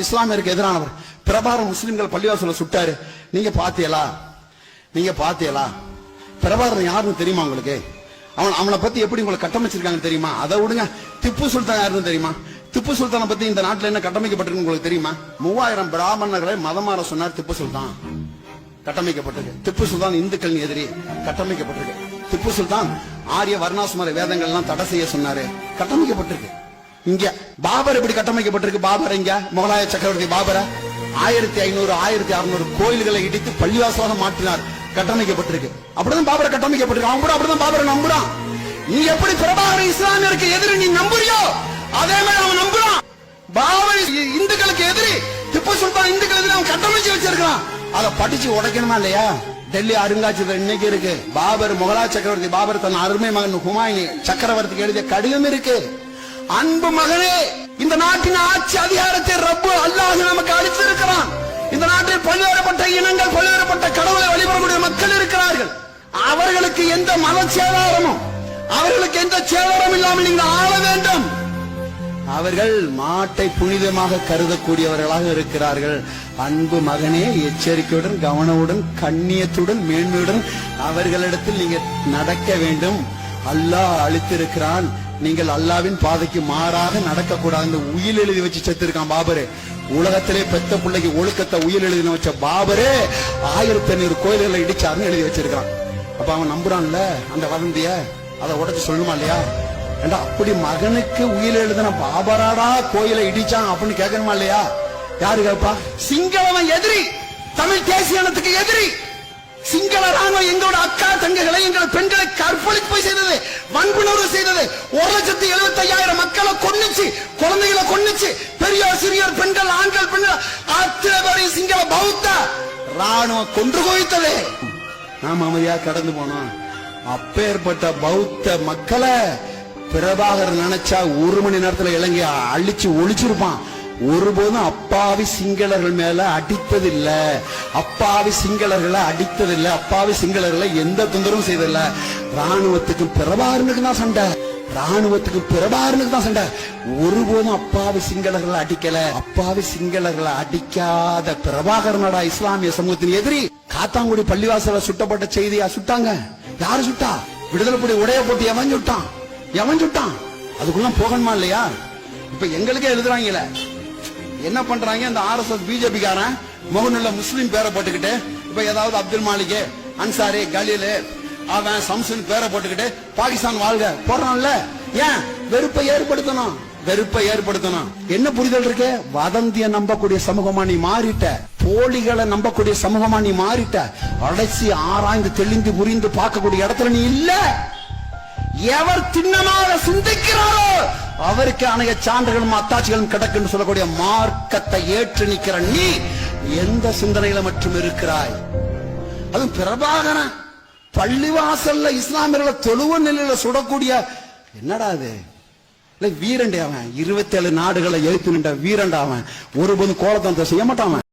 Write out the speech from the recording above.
இஸ்லாமியருக்கு எதிரானவர். பிரபாரம் முஸ்லிம்கள் பள்ளிவாசல சுட்டாரு. நீங்க பாத்தியலா பிரபாரம் யாருன்னு தெரியுமா உங்களுக்கு? அவனை பத்தி எப்படி உங்களுக்கு கட்டமைச்சிருக்காங்க தெரியுமா? அதை விடுங்க. திப்பு சுல்தான் யாருன்னு தெரியுமா? திப்பு சுல்தானை பத்தி இந்த நாட்டில் என்ன கட்டமைக்கப்பட்டிருக்கு உங்களுக்கு தெரியுமா? 3000 பிராமணர்களை மதமாற சொன்னார் திப்பு சுல்தான். கட்டமைக்கப்பட்டிருக்கு. திப்பு சுல்தான் இந்துக்கள் எதிரி கட்டமைக்கப்பட்டிருக்கு. திப்பு சுல்தான் ஆரிய வர்ணாசுமர வேதங்கள்லாம் தடை செய்ய சொன்னாரு. கட்டமைக்கப்பட்டிருக்கு. இங்க பாபர் எப்படி கட்டமைக்கப்பட்டிருக்கு? பாபர் இங்க முகலாய சக்கரவர்த்தி பாபர 1500 1600 கோயில்களை இடித்து பள்ளிவாசலாக மாற்றினார். கட்டமைக்கப்பட்டிருக்கு. அப்படிதான் பாபரை கட்டமைக்கப்பட்டிருக்கு. அவன் கூட அப்படிதான் பாபரை நம்புறான். நீ எப்படி பிரபாகர இஸ்லாமியருக்கு எதிரி நீ நம்புறியோ அதே மாதிரி அவன் நம்புறான். பாபர் இந்துக்களுக்கு எதிரி, திப்பு சுல்தான் இந்துக்கள் எதிரி அவன் கட்டமைச்சு வச்சிருக்கான். அதை படிச்சு உடைக்கணுமா இல்லையா? டெல்லி அருங்காட்சியகம் இன்னைக்கு இருக்கு. பாபர் முகலாய சக்கரவர்த்தி பாபர் தன் அருமை மகன் ஹுமாயூன் சக்கரவர்த்திக்கு எழுதிய கடிதம் இருக்கு. அன்பு மகனே, இந்த நாட்டின் ஆட்சி அதிகாரத்தை ரப்பு அல்லாஹ் நமக்கு அளித்திருக்கிறான். இந்த நாட்டில் பல்வேறுபட்ட இனங்கள் பல்வேறுபட்ட கடவுளை வழிபடக்கூடிய மக்கள் இருக்கிறார்கள். அவர்களுக்கு எந்த மத சேதாரமும் அவர்களுக்கு எந்த சேதாரம் இல்லாமல் நீங்கள் ஆள வேண்டும். அவர்கள் மாட்டை புனிதமாக கருதக்கூடியவர்களாக இருக்கிறார்கள். அன்பு மகனே, எச்சரிக்கையுடன் கவனமுடன் கண்ணியத்துடன் மேன்மையுடன் அவர்களிடத்தில் நீங்க நடக்க வேண்டும். அல்லாஹ் அளித்திருக்கிறான். நீங்கள் அல்லாவின் பாதைக்கு மாறாக நடக்க கூடாது. இந்த உயில் எழுதி வச்சு செத்திருக்கான் பாபரு. உலகத்திலே பெத்த பிள்ளைக்கு ஒழுக்கத்தை உயில் எழுதி வச்ச பாபரு 1500 கோயில்களை இடிச்சாருன்னு எழுதி வச்சிருக்கான். அப்ப அவன் நம்புறான்ல அந்த வதந்திய, அதை உடச்சு சொல்லணுமா இல்லையா? ஏண்டா அப்படி மகனுக்கு உயில் எழுதின பாபராடா கோயிலை இடிச்சான் அப்படின்னு கேட்கணுமா இல்லையா? யாரு கேப்பா? சிங்களவன் எதிரி, தமிழ் தேசியத்துக்கு எதிரி. சிங்கள ராணுவம் எங்களோட அக்கா தங்கைகளை எங்கள் பெண்களை கற்பழிப்பு செய்தது, வன்புணர்வு செய்தது. 1,75,000 மக்களை கொன்னுச்சு, குழந்தைகளை கொன்னுச்சு. பெரியோர் சிறியோர் பெண்கள் ஆண்கள் பெண்கள் அத்தனை பேரையும் சிங்கள பௌத்த ராணுவம் கொன்று குவித்தது. நாம அமைதியா கடந்து போனோம். அப்பேற்பட்ட பௌத்த மக்களை பிரபாகர் நினைச்சா 1 மணி நேரத்துல இலங்கைய அழிச்சு ஒழிச்சிருப்பான். ஒருபோதும் அப்பாவி சிங்களர்கள் மேல அடித்ததில்ல. அப்பாவி சிங்களர்களை அடித்ததில்லை. அப்பாவி சிங்களர்களை எந்த தொந்தரவும் செய்ததில்ல. ராணுவத்துக்கும் பிரபாகரனுக்கு தான் சண்டை. ராணுவத்துக்கு பிரபாகரனுக்கு தான் சண்டை. ஒருபோதும் அப்பாவி சிங்களர்களை அடிக்கல. அப்பாவி சிங்களர்களை அடிக்காத பிரபாகரனடா இஸ்லாமிய சமூகத்தின் எதிரி. காத்தாங்குடி பள்ளிவாசல சுட்டப்பட்ட செய்தியா சுட்டாங்க? யாரு சுட்டா? விடுதலை புலி உடைய போட்டு எவன் சுட்டான்? அதுக்குள்ள போகணுமா இல்லையா? இப்ப எங்களுக்கே எழுதுறாங்கல்ல, என்ன பண்றாங்க? இந்த RSS பிஜேபி காரன் முகநூல்ல முஸ்லிம் பேரை போட்டுக்கிட்டு, இப்ப ஏதாவது அப்துல் மாலிக், அன்சாரி, கலீல், அவன் சம்சுன் பேரை போட்டுக்கிட்டு பாகிஸ்தான் வாழ்க போடுறான்ல. ஏன்? வெறுப்பை ஏற்படுத்தணும். என்ன புரிதல் இருக்கு? வதந்திய நம்பக்கூடிய சமூகமா நீ மாறிட்ட. போலிகளை நம்பக்கூடிய சமூகமா நீ மாறிட்ட. அடைச்சி ஆராய்ந்து தெளிந்து புரிந்து பார்க்கக்கூடிய இடத்துல நீ இல்ல. எவர் திண்ணமாக சிந்திக்கிறாரோ அவருக்கு அநேக சான்றுகளும் அத்தாட்சிகளும் கிடக்குன்னு சொல்லக்கூடிய மார்க்கத்தை ஏற்று நிற்கிற நீ எந்த சிந்தனையில மட்டும் இருக்கிறாய்? அதுவும் பிரபாகரன் பள்ளிவாசல்ல இஸ்லாமியர்களை தொழுவ நிலையில சுடக்கூடிய என்னடா அது? வீரண்டே அவன். 27 நாடுகளை எழுத்து நின்ற வீரண்டா அவன். ஒருபோதும் கோலத்தனத்தை செய்ய மாட்டான்.